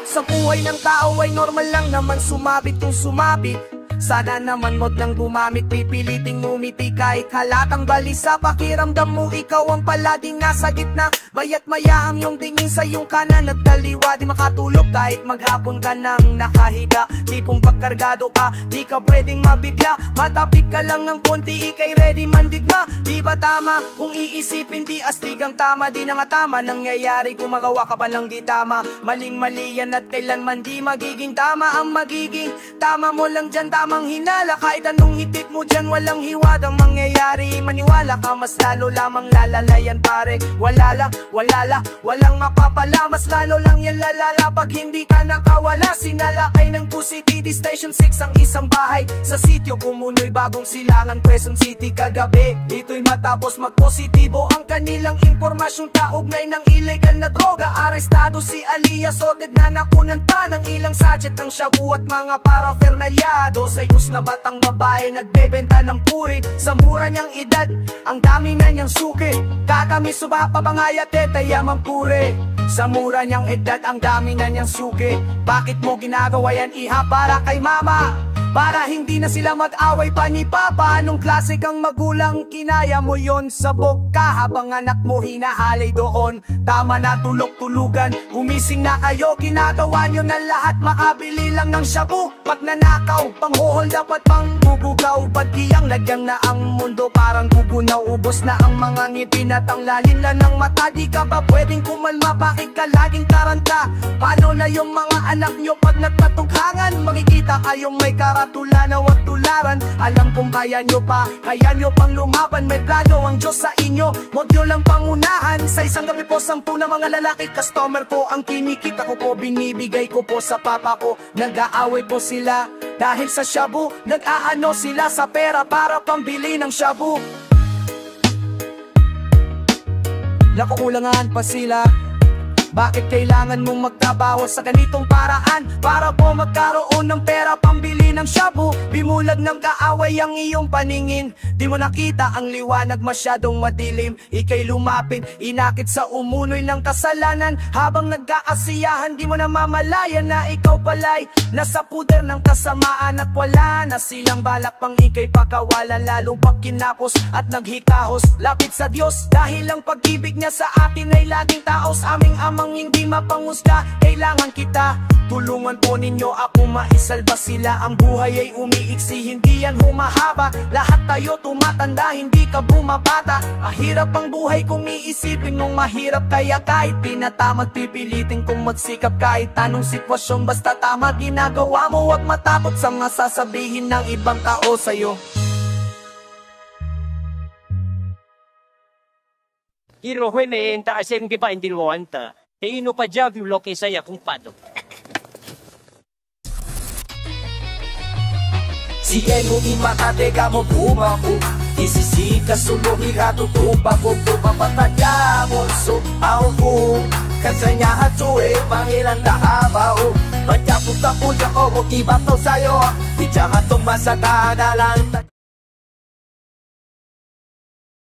Sa buhay ng tao ay normal lang naman sumabit kung sumabit. Sana naman wag nang gumamit, pipiliting ngumiti kahit halatang balisa. Pakiramdam mo ikaw ang palaging nasa gitna, baya't maya ang iyong tingin sa iyong kanan. Nagdaliwa di makatulog kahit maghapon ka nang nakahiga. Tipong pagkargado ka, di ka pwedeng mabigla. Matapik ka lang ng konti, ikay ready mandigma. Di ba tama? Kung iisipin di astig ang tama, di na nga tama nangyayari kung magawa ka pa ng di tama. Maling mali yan at kailanman di magiging tama. Ang magiging tama mo lang dyan, tamang hinala. Kahit anong hitit mo dyan, walang hiwadang mangyayari. Maniwala ka, mas lalo lamang lalalayan pare. Walang mapapala, mas lalo lang yan lalala pag hindi ka nakawala. Sinalakay ng 2 City, di Station 6 ang isang bahay sa sitio. Kumunoy bagong silangan, Quezon City kagabi. Ito'y matapos magpositibo ang kanilang impormasyong kaugnay ng illegal na droga. Arestado si Alias, sorted na nakunan pa ng ilang sachet ng shabu at mga parafernalyado. Sayos na batang babae, nagbebenta ng purit sa mura niyang edad. Ang dami na niyang suki, kakami suba pa bangayat yaman pure. Sa mura niyang edad, ang dami na niyang suki. Bakit mo ginagawa yan iha para kay mama? Para hindi na sila mag-away pa ni Papa. Anong klase kang magulang, kinaya mo yon sa boka habang anak mo hinahalay doon. Tama na, tulog-tulugan, gumising na kayo. Ginagawa nyo na lahat, makabili lang ng shabu. Pagnanakaw, panghuhol dapat pang bubugaw. Pagkiyang lagyang na ang mundo, parang gugunaw. Ubos na ang mga ngiti at ang lalim na ng mata. Di ka ba pwedeng kumalma, bakit ka laging taranta? Paano na yung mga anak nyo pag nagtatughangan? Makikita kayong may karatulanaw at tularan. Alam kong kaya nyo pa, kaya nyo pang lumaban. May plano ang Diyos sa inyo, huwag nyo lang pangunahan. Sa isang gabi po, 10 na mga lalaki customer ko ang kinikita ko po, binibigay ko po sa papa ko. Nag-aaway po sila dahil sa shabu, nag-aano sila sa pera para pambili ng shabu. Nakukulangan pa sila. Bakit kailangan mong magtrabaho sa ganitong paraan? Para po magkaroon ng pera pambili ng shabu. Bimulag ng kaaway ang iyong paningin. Di mo nakita ang liwanag, masyadong madilim. Ika'y lumapit, inakit sa umunoy ng kasalanan. Habang nagkaasiyahan, di mo namamalayan na ikaw pala'y nasa puder ng kasamaan. At wala na silang balak pang ika'y pakawalan, lalong pag kinapos at naghikahos. Lapit sa Diyos dahil ang pag-ibig niya sa atin ay laging taos. Aming amang hindi mapangusga, kailangan kita. Tulungan po ninyo ako maisalba sila. Ang buhay ay umiiksi, hindi yan humahaba. Lahat tayo tumatanda, hindi ka bumabata. Mahirap ang buhay kung iisipin mong mahirap. Kaya kahit pinatamad, pipilitin kong magsikap. Kahit anong sitwasyon, basta tama ginagawa mo. Huwag matakot sa mga sasabihin ng ibang tao sa'yo. Irohwe na enta asem ki pa indilwanta. E ino pa jab yung loke saya kung pato. Si Eno imatate ka mo bumako. Isisika suluhi katutupa ko pumapataya mo. So ako kasanya hatue pangilan tahabao. Pagkapunta po siya ko mo kibato sa'yo. Di siya katong masata na lang